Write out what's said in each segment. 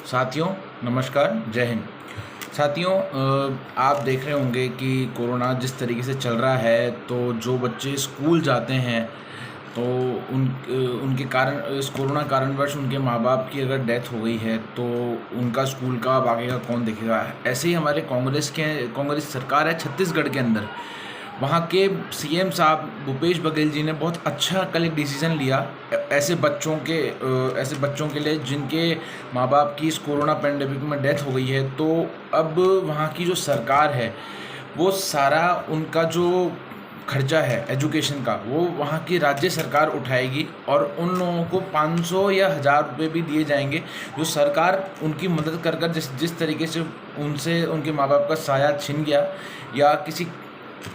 साथियों, नमस्कार, जय हिंद। साथियों, आप देख रहे होंगे कि कोरोना जिस तरीके से चल रहा है, तो जो बच्चे स्कूल जाते हैं तो उनके कारण इस कोरोना कारणवश उनके माँ बाप की अगर डेथ हो गई है तो उनका स्कूल का बाकी का कौन देखेगा। ऐसे ही हमारे कांग्रेस सरकार है छत्तीसगढ़ के अंदर, वहाँ के सीएम साहब भूपेश बघेल जी ने बहुत अच्छा कल एक डिसीज़न लिया ऐसे बच्चों के लिए जिनके माँ बाप की इस कोरोना पेंडेमिक में डेथ हो गई है। तो अब वहाँ की जो सरकार है वो सारा उनका जो खर्चा है एजुकेशन का वो वहाँ की राज्य सरकार उठाएगी और उन लोगों को 500 या 1000 रुपये भी दिए जाएंगे, जो सरकार उनकी मदद कर कर जिस तरीके से उनसे उनके माँ बाप का साया छिन गया या किसी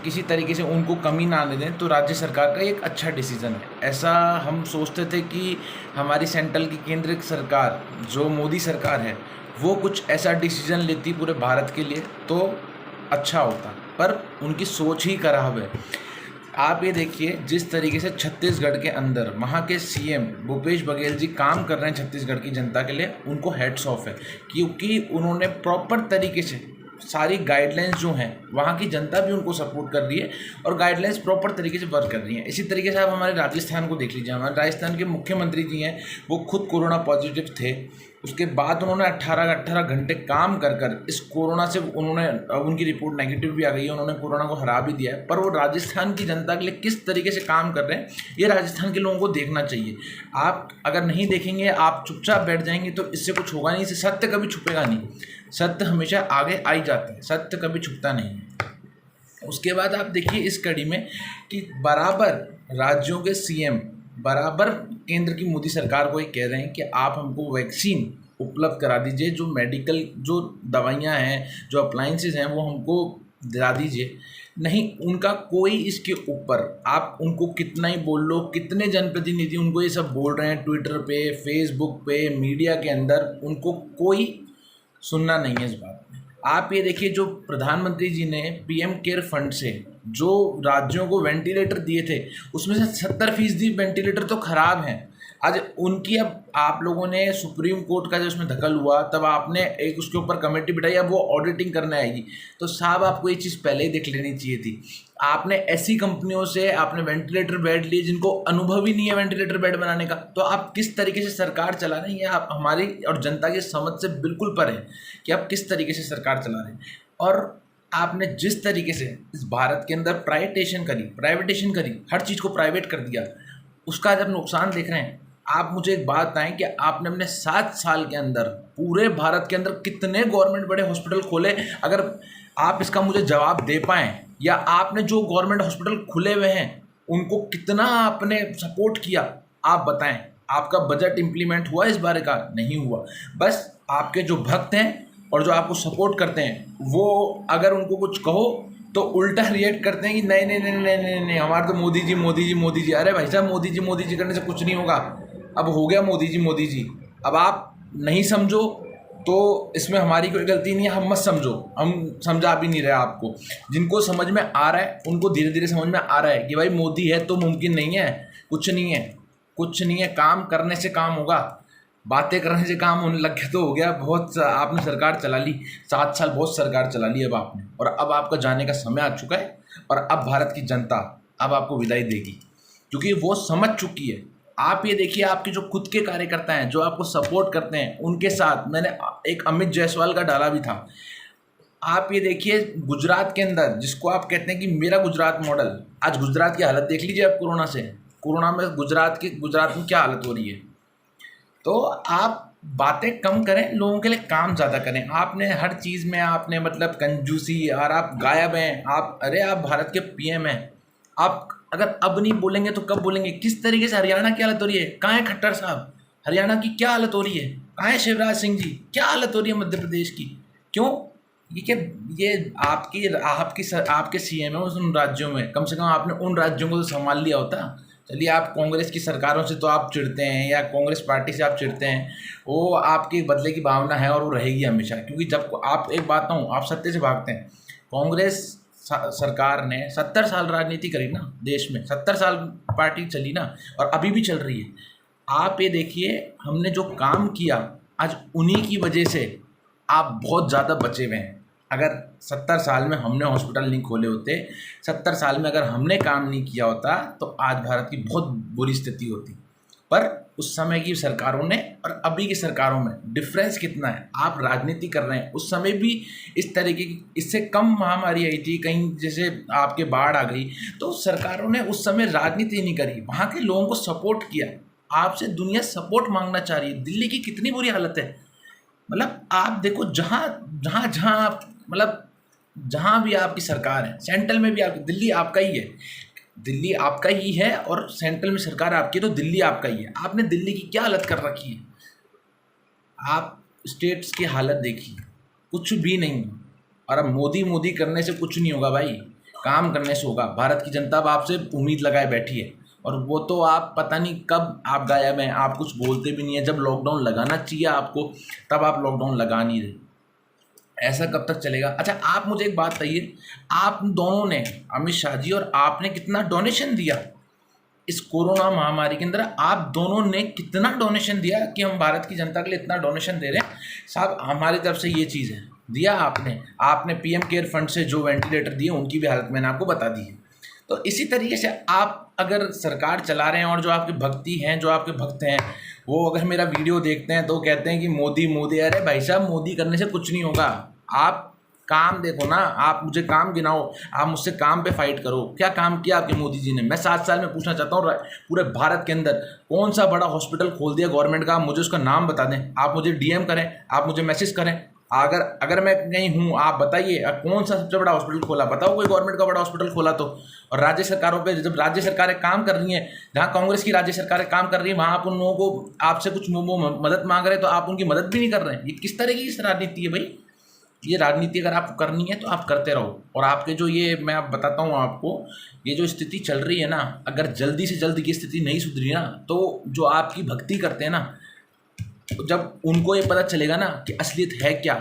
किसी तरीके से उनको कमी ना आने दें। तो राज्य सरकार का एक अच्छा डिसीज़न है। ऐसा हम सोचते थे कि हमारी सेंट्रल की केंद्रीय सरकार जो मोदी सरकार है वो कुछ ऐसा डिसीज़न लेती पूरे भारत के लिए तो अच्छा होता, पर उनकी सोच ही खराब है। आप ये देखिए जिस तरीके से छत्तीसगढ़ के अंदर वहाँ के सीएम भूपेश बघेल जी काम कर रहे हैं छत्तीसगढ़ की जनता के लिए, उनको हैट्स ऑफ है, क्योंकि उन्होंने प्रॉपर तरीके से सारी गाइडलाइंस जो हैं वहाँ की जनता भी उनको सपोर्ट कर रही है और गाइडलाइंस प्रॉपर तरीके से वर्क कर रही हैं। इसी तरीके से आप हमारे राजस्थान को देख लीजिए। हमारे राजस्थान के मुख्यमंत्री जी हैं, वो खुद कोरोना पॉजिटिव थे, उसके बाद उन्होंने 18 घंटे काम कर कर इस कोरोना से अब उनकी रिपोर्ट नेगेटिव भी आ गई है, उन्होंने कोरोना को हरा भी दिया है। पर वो राजस्थान की जनता के लिए किस तरीके से काम कर रहे हैं ये राजस्थान के लोगों को देखना चाहिए। आप अगर नहीं देखेंगे, आप चुपचाप बैठ जाएंगे तो इससे कुछ होगा नहीं। इससे सत्य कभी छुपेगा नहीं, सत्य हमेशा आगे आ ही जाता है, सत्य कभी छुपता नहीं है। उसके बाद आप देखिए इस कड़ी में कि बराबर राज्यों के सीएम बराबर केंद्र की मोदी सरकार को ये कह रहे हैं कि आप हमको वैक्सीन उपलब्ध करा दीजिए, जो मेडिकल जो दवाइयाँ हैं, जो अप्लाइंसेस हैं वो हमको दिला दीजिए। नहीं, उनका कोई इसके ऊपर आप उनको कितना ही बोल लो, कितने जनप्रतिनिधि उनको ये सब बोल रहे हैं ट्विटर पे, फेसबुक पे, मीडिया के अंदर, उनको कोई सुनना नहीं है इस बात में। आप ये देखिए जो प्रधानमंत्री जी ने पीएम केयर फंड से जो राज्यों को वेंटिलेटर दिए थे उसमें से 70% वेंटिलेटर तो खराब हैं। आज उनकी अब आप लोगों ने सुप्रीम कोर्ट का जब उसमें धकल हुआ तब आपने एक उसके ऊपर कमेटी बिठाई, अब वो ऑडिटिंग करने आएगी। तो साहब आपको ये चीज़ पहले ही देख लेनी चाहिए थी। आपने ऐसी कंपनियों से आपने वेंटिलेटर बेड लिए जिनको अनुभव ही नहीं है वेंटिलेटर बेड बनाने का, तो आप किस तरीके से सरकार चला रहे हैं ये आप हमारी और जनता की समझ से बिल्कुल परे हैं कि आप किस तरीके से सरकार चला रहे हैं। और आपने जिस तरीके से इस भारत के अंदर प्राइवेटेशन करी, हर चीज़ को प्राइवेट कर दिया, उसका जब नुकसान देख रहे हैं। आप मुझे एक बात बताएं कि आपने अपने 7 साल के अंदर पूरे भारत के अंदर कितने गवर्नमेंट बड़े हॉस्पिटल खोले? अगर आप इसका मुझे जवाब दे पाएँ, या आपने जो गवर्नमेंट हॉस्पिटल खुले हुए हैं उनको कितना आपने सपोर्ट किया, आप बताएं। आपका बजट इम्प्लीमेंट हुआ इस बारे का? नहीं हुआ। बस आपके जो भक्त हैं और जो आपको सपोर्ट करते हैं वो अगर उनको कुछ कहो तो उल्टा रिएक्ट करते हैं कि नहीं नहीं नहीं नहीं नहीं नहीं, हमारे तो मोदी जी मोदी जी मोदी जी। अरे भाई साहब, मोदी जी करने से कुछ नहीं होगा। अब हो गया मोदी जी। अब आप नहीं समझो तो इसमें हमारी कोई गलती नहीं है, हम मत समझो, हम समझा भी नहीं रहे आपको। जिनको समझ में आ रहा है उनको धीरे धीरे समझ में आ रहा है कि भाई मोदी है तो मुमकिन नहीं है, कुछ नहीं है। काम करने से काम होगा, बातें करने से काम होने लग गया तो हो गया। बहुत आपने सरकार चला ली, 7 साल बहुत सरकार चला ली अब आपने, और अब आपका जाने का समय आ चुका है। और अब भारत की जनता अब आपको विदाई देगी क्योंकि वो समझ चुकी है। आप ये देखिए आपके जो खुद के कार्यकर्ता हैं जो आपको सपोर्ट करते हैं, उनके साथ मैंने एक अमित जायसवाल का डाला भी था। आप ये देखिए गुजरात के अंदर जिसको आप कहते हैं कि मेरा गुजरात मॉडल, आज गुजरात की हालत देख लीजिए आप कोरोना में गुजरात में क्या हालत हो रही है। तो आप बातें कम करें, लोगों के लिए काम ज़्यादा करें। आपने हर चीज़ में आपने मतलब कंजूसी, और आप गायब हैं। आप भारत के पीएम हैं, आप अगर अब नहीं बोलेंगे तो कब बोलेंगे? किस तरीके से हरियाणा की हालत हो रही है? कहाँ है खट्टर साहब? हरियाणा की क्या हालत हो रही है? कहाँ है शिवराज सिंह जी? क्या हालत हो रही है मध्य प्रदेश की? क्यों? ये आपके सीएम है उन राज्यों में, कम से कम आपने उन राज्यों को तो संभाल लिया होता। चलिए, आप कांग्रेस की सरकारों से तो आप चिढ़ते हैं या कांग्रेस पार्टी से आप चिढ़ते हैं, वो आपकी बदले की भावना है और वो रहेगी हमेशा। क्योंकि जब आप एक बात कहूँ, आप सत्य से भागते हैं। कांग्रेस सरकार ने 70 साल राजनीति करी ना देश में, 70 साल पार्टी चली ना, और अभी भी चल रही है। आप ये देखिए हमने जो काम किया आज उन्हीं की वजह से आप बहुत ज़्यादा बचे हुए हैं। अगर 70 साल में हमने हॉस्पिटल नहीं खोले होते, 70 साल में अगर हमने काम नहीं किया होता, तो आज भारत की बहुत बुरी स्थिति होती। पर उस समय की सरकारों ने और अभी की सरकारों में डिफरेंस कितना है। आप राजनीति कर रहे हैं, उस समय भी इस तरीके की इससे कम महामारी आई थी, कहीं जैसे आपके बाढ़ आ गई, तो सरकारों ने उस समय राजनीति नहीं करी, वहाँ के लोगों को सपोर्ट किया। आपसे दुनिया सपोर्ट मांगना चाह रही है। दिल्ली की कितनी बुरी हालत है, मतलब आप देखो, जहाँ जहाँ जहाँ आप मतलब जहाँ भी आपकी सरकार है, सेंट्रल में भी आपकी, दिल्ली आपका ही है, दिल्ली आपका ही है और सेंट्रल में सरकार आपकी है, तो दिल्ली आपका ही है। आपने दिल्ली की क्या हालत कर रखी है। आप स्टेट्स की हालत देखिए, कुछ भी नहीं। और अब मोदी मोदी करने से कुछ नहीं होगा भाई, काम करने से होगा। भारत की जनता अब आपसे उम्मीद लगाए बैठी है, और वो तो आप पता नहीं कब आप गायब हैं, आप कुछ बोलते भी नहीं है। जब लॉकडाउन लगाना चाहिए आपको, तब आप लॉकडाउन लगा नहीं रहे। ऐसा कब तक चलेगा। अच्छा, आप मुझे एक बात बताइए, आप दोनों ने, अमित शाह जी और आपने, कितना डोनेशन दिया इस कोरोना महामारी के अंदर। आप दोनों ने कितना डोनेशन दिया कि हम भारत की जनता के लिए इतना डोनेशन दे रहे हैं। साहब, हमारी तरफ से ये चीज़ है, दिया आपने पीएम केयर फंड से जो वेंटिलेटर दिए, उनकी भी हालत मैंने आपको बता दी है। तो इसी तरीके से आप अगर सरकार चला रहे हैं, और जो आपके भक्ति हैं, जो आपके भक्त हैं, वो अगर मेरा वीडियो देखते हैं तो कहते हैं कि मोदी मोदी। अरे भाई साहब, मोदी करने से कुछ नहीं होगा। आप काम देखो ना, आप मुझे काम गिनाओ, आप मुझसे काम पे फाइट करो। क्या काम किया आपके मोदी जी ने। मैं 7 साल में पूछना चाहता हूँ, पूरे भारत के अंदर कौन सा बड़ा हॉस्पिटल खोल दिया गवर्नमेंट का, आप मुझे उसका नाम बता दें। आप मुझे डीएम करें, आप मुझे मैसेज करें, अगर मैं कहीं हूँ, आप बताइए कौन सा सबसे बड़ा हॉस्पिटल खोला, बताओ कोई गवर्नमेंट का बड़ा हॉस्पिटल खोला तो। और राज्य सरकारों पे, जब राज्य सरकारें काम कर रही हैं, जहाँ कांग्रेस की राज्य सरकारें काम कर रही हैं, वहाँ आप उन लोगों को, आपसे कुछ मदद मांग रहे हैं तो आप उनकी मदद भी नहीं कर रहे हैं। ये किस तरह की राजनीति है भाई। ये राजनीति अगर आपको करनी है तो आप करते रहो। और आपके जो ये, मैं आप बताता हूँ आपको, ये जो स्थिति चल रही है ना, अगर जल्दी से जल्दी ये स्थिति नहीं सुधरी ना, तो जो आपकी भक्ति करते हैं ना, जब उनको ये पता चलेगा ना कि असलियत है क्या,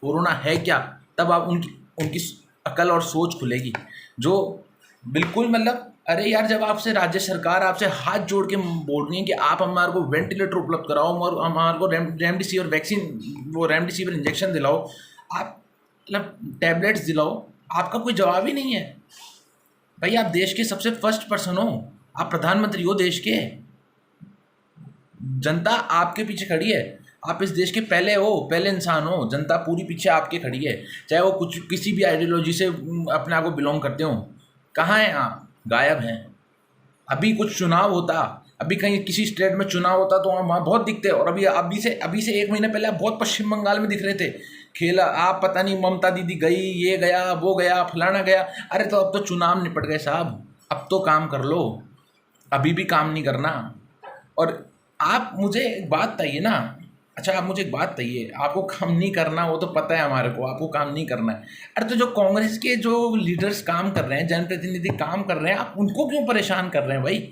कोरोना है क्या, तब आप उनकी उनकी अकल और सोच खुलेगी। जो बिल्कुल मतलब, अरे यार, जब आपसे राज्य सरकार आपसे हाथ जोड़ के बोल रही है कि आप हमारे को वेंटिलेटर उपलब्ध कराओ, और हमारे को रेमडेसिविर वैक्सीन, वो रेमडेसिविर इंजेक्शन दिलाओ, आप मतलब टैबलेट्स दिलाओ, आपका कोई जवाब ही नहीं है। भाई, आप देश के सबसे फर्स्ट पर्सन हो, आप प्रधानमंत्री हो देश के, जनता आपके पीछे खड़ी है, आप इस देश के पहले इंसान हो, जनता पूरी पीछे आपके खड़ी है। चाहे वो किसी भी आइडियोलॉजी से अपने आप को बिलोंग करते हो। कहाँ हैं आप, गायब हैं। अभी कुछ चुनाव होता, अभी कहीं किसी स्टेट में चुनाव होता तो वहाँ बहुत दिखते। और अभी से 1 महीने पहले आप बहुत पश्चिम बंगाल में दिख रहे थे, खेला आप, पता नहीं ममता दीदी गई, ये गया, वो गया, फलाना गया। अरे तो अब तो चुनाव निपट गए साहब, अब तो काम कर लो, अभी भी काम नहीं करना। और आप मुझे एक बात बताइए ना, अच्छा आप मुझे एक बात बताइए, आपको काम नहीं करना, वो तो पता है हमारे को, आपको काम नहीं करना है। अरे तो जो कांग्रेस के जो लीडर्स काम कर रहे हैं, जनप्रतिनिधि काम कर रहे हैं, आप उनको क्यों परेशान कर रहे हैं भाई।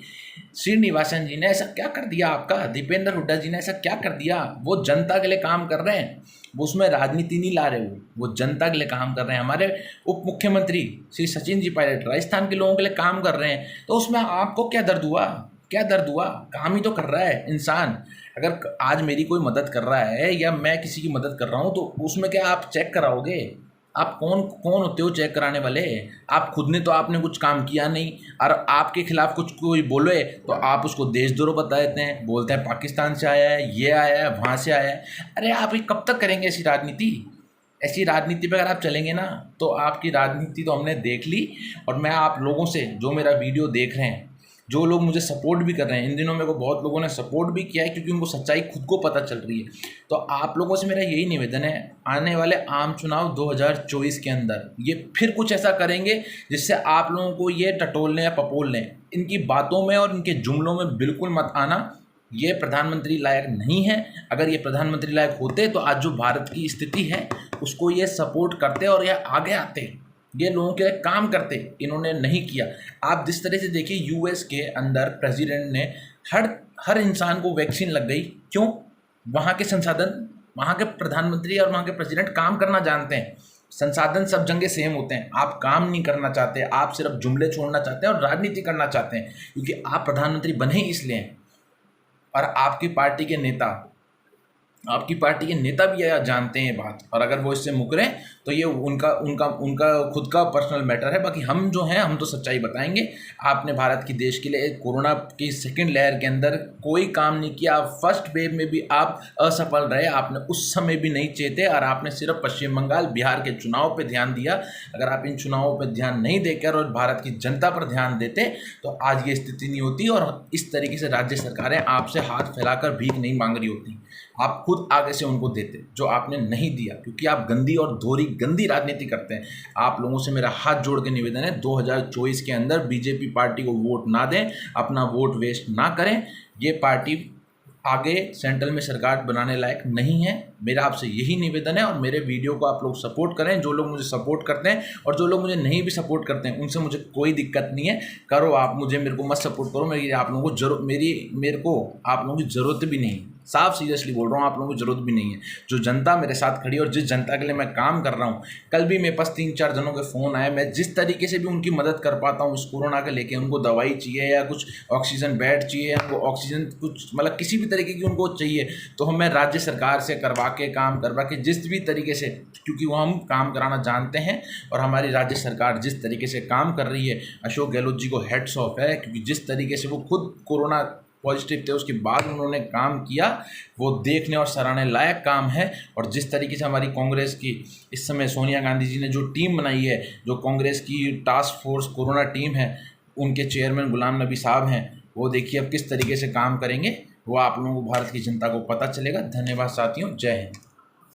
श्रीनिवासन जी ने ऐसा क्या कर दिया आपका, दीपेंद्र हुड्डा जी ने ऐसा क्या कर दिया। वो जनता के लिए काम कर रहे हैं, वो उसमें राजनीति नहीं ला रहे, वो जनता के लिए काम कर रहे हैं। हमारे उप मुख्यमंत्री श्री सचिन जी पायलट राजस्थान के लोगों के लिए काम कर रहे हैं, तो उसमें आपको क्या दर्द हुआ, क्या दर्द हुआ। काम ही तो कर रहा है इंसान। अगर आज मेरी कोई मदद कर रहा है या मैं किसी की मदद कर रहा हूँ, तो उसमें क्या आप चेक कराओगे। आप कौन होते हो चेक कराने वाले। आप खुद ने तो आपने कुछ काम किया नहीं, और आपके खिलाफ कुछ कोई बोले तो आप उसको देशद्रोह बता देते हैं, बोलते हैं पाकिस्तान से आया है, ये आया है, वहाँ से आया है। अरे आप ये कब तक करेंगे ऐसी राजनीति। ऐसी राजनीति पे अगर आप चलेंगे ना, तो आपकी राजनीति तो हमने देख ली। और मैं आप लोगों से, जो मेरा वीडियो देख रहे हैं, जो लोग मुझे सपोर्ट भी कर रहे हैं, इन दिनों मेरे को बहुत लोगों ने सपोर्ट भी किया है, क्योंकि उनको सच्चाई खुद को पता चल रही है। तो आप लोगों से मेरा यही निवेदन है, आने वाले आम चुनाव 2024 के अंदर ये फिर कुछ ऐसा करेंगे जिससे आप लोगों को ये टटोल लें या पपोल लें। इनकी बातों में और इनके जुमलों में बिल्कुल मत आना। ये प्रधानमंत्री लायक नहीं है। अगर ये प्रधानमंत्री लायक होते तो आज जो भारत की स्थिति है उसको ये सपोर्ट करते और ये आगे आते, ये लोगों के लिए काम करते। इन्होंने नहीं किया। आप जिस तरह से देखिए, यूएस के अंदर प्रेसिडेंट ने हर इंसान को वैक्सीन लग गई। क्यों? वहाँ के संसाधन, वहाँ के प्रधानमंत्री और वहाँ के प्रेसिडेंट काम करना जानते हैं। संसाधन सब जगह सेम होते हैं। आप काम नहीं करना चाहते, आप सिर्फ जुमले छोड़ना चाहते हैं और राजनीति करना चाहते हैं, क्योंकि आप प्रधानमंत्री बने ही इसलिए हैं। और आपकी पार्टी के नेता आपकी पार्टी के नेता भी यह जानते हैं बात, और अगर वो इससे मुकरें तो ये उनका उनका उनका खुद का पर्सनल मैटर है। बाकी हम जो हैं, हम तो सच्चाई बताएंगे। आपने भारत की देश के लिए कोरोना की सेकंड लहर के अंदर कोई काम नहीं किया। आप फर्स्ट वेव में भी आप असफल रहे, आपने उस समय भी नहीं चेते, और आपने सिर्फ पश्चिम बंगाल, बिहार के चुनाव पर ध्यान दिया। अगर आप इन चुनावों पर ध्यान नहीं देकर और भारत की जनता पर ध्यान देते तो आज ये स्थिति नहीं होती, और इस तरीके से राज्य सरकारें आपसे हाथ फैलाकर भीख नहीं मांग रही होती। आप खुद आगे से उनको देते, जो आपने नहीं दिया, क्योंकि आप गंदी और दोहरी गंदी राजनीति करते हैं। आप लोगों से मेरा हाथ जोड़ के निवेदन है, 2024 के अंदर बीजेपी पार्टी को वोट ना दें, अपना वोट वेस्ट ना करें। ये पार्टी आगे सेंट्रल में सरकार बनाने लायक नहीं है। मेरा आपसे यही निवेदन है, और मेरे वीडियो को आप लोग सपोर्ट करें। जो लोग मुझे सपोर्ट करते हैं और जो लोग मुझे नहीं भी सपोर्ट करते हैं, उनसे मुझे कोई दिक्कत नहीं है। करो आप, मेरे को मत सपोर्ट करो। मेरी आप लोगों को मेरे को आप लोगों की ज़रूरत भी नहीं है। साफ सीरियसली बोल रहा हूँ, आप लोगों को ज़रूरत भी नहीं है। जो जनता मेरे साथ खड़ी है और जिस जनता के लिए मैं काम कर रहा हूँ, कल भी मेरे पास 3-4 जनों के फ़ोन आए। मैं जिस तरीके से भी उनकी मदद कर पाता हूँ इस कोरोना के लेके, उनको दवाई चाहिए या कुछ ऑक्सीजन बेड चाहिए, उनको ऑक्सीजन कुछ मतलब किसी भी तरीके की उनको चाहिए, तो मैं राज्य सरकार से करवा के जिस भी तरीके से, क्योंकि वो हम काम कराना जानते हैं, और हमारी राज्य सरकार जिस तरीके से काम कर रही है, अशोक गहलोत जी को हेड्स ऑफ है। क्योंकि जिस तरीके से वो खुद कोरोना पॉजिटिव थे, उसके बाद उन्होंने काम किया, वो देखने और सराहने लायक काम है। और जिस तरीके से हमारी कांग्रेस की इस समय सोनिया गांधी जी ने जो टीम बनाई है, जो कांग्रेस की टास्क फोर्स कोरोना टीम है, उनके चेयरमैन गुलाम नबी साहब हैं, वो देखिए अब किस तरीके से काम करेंगे, वो आप लोगों को, भारत की जनता को पता चलेगा। धन्यवाद साथियों, जय हिंद।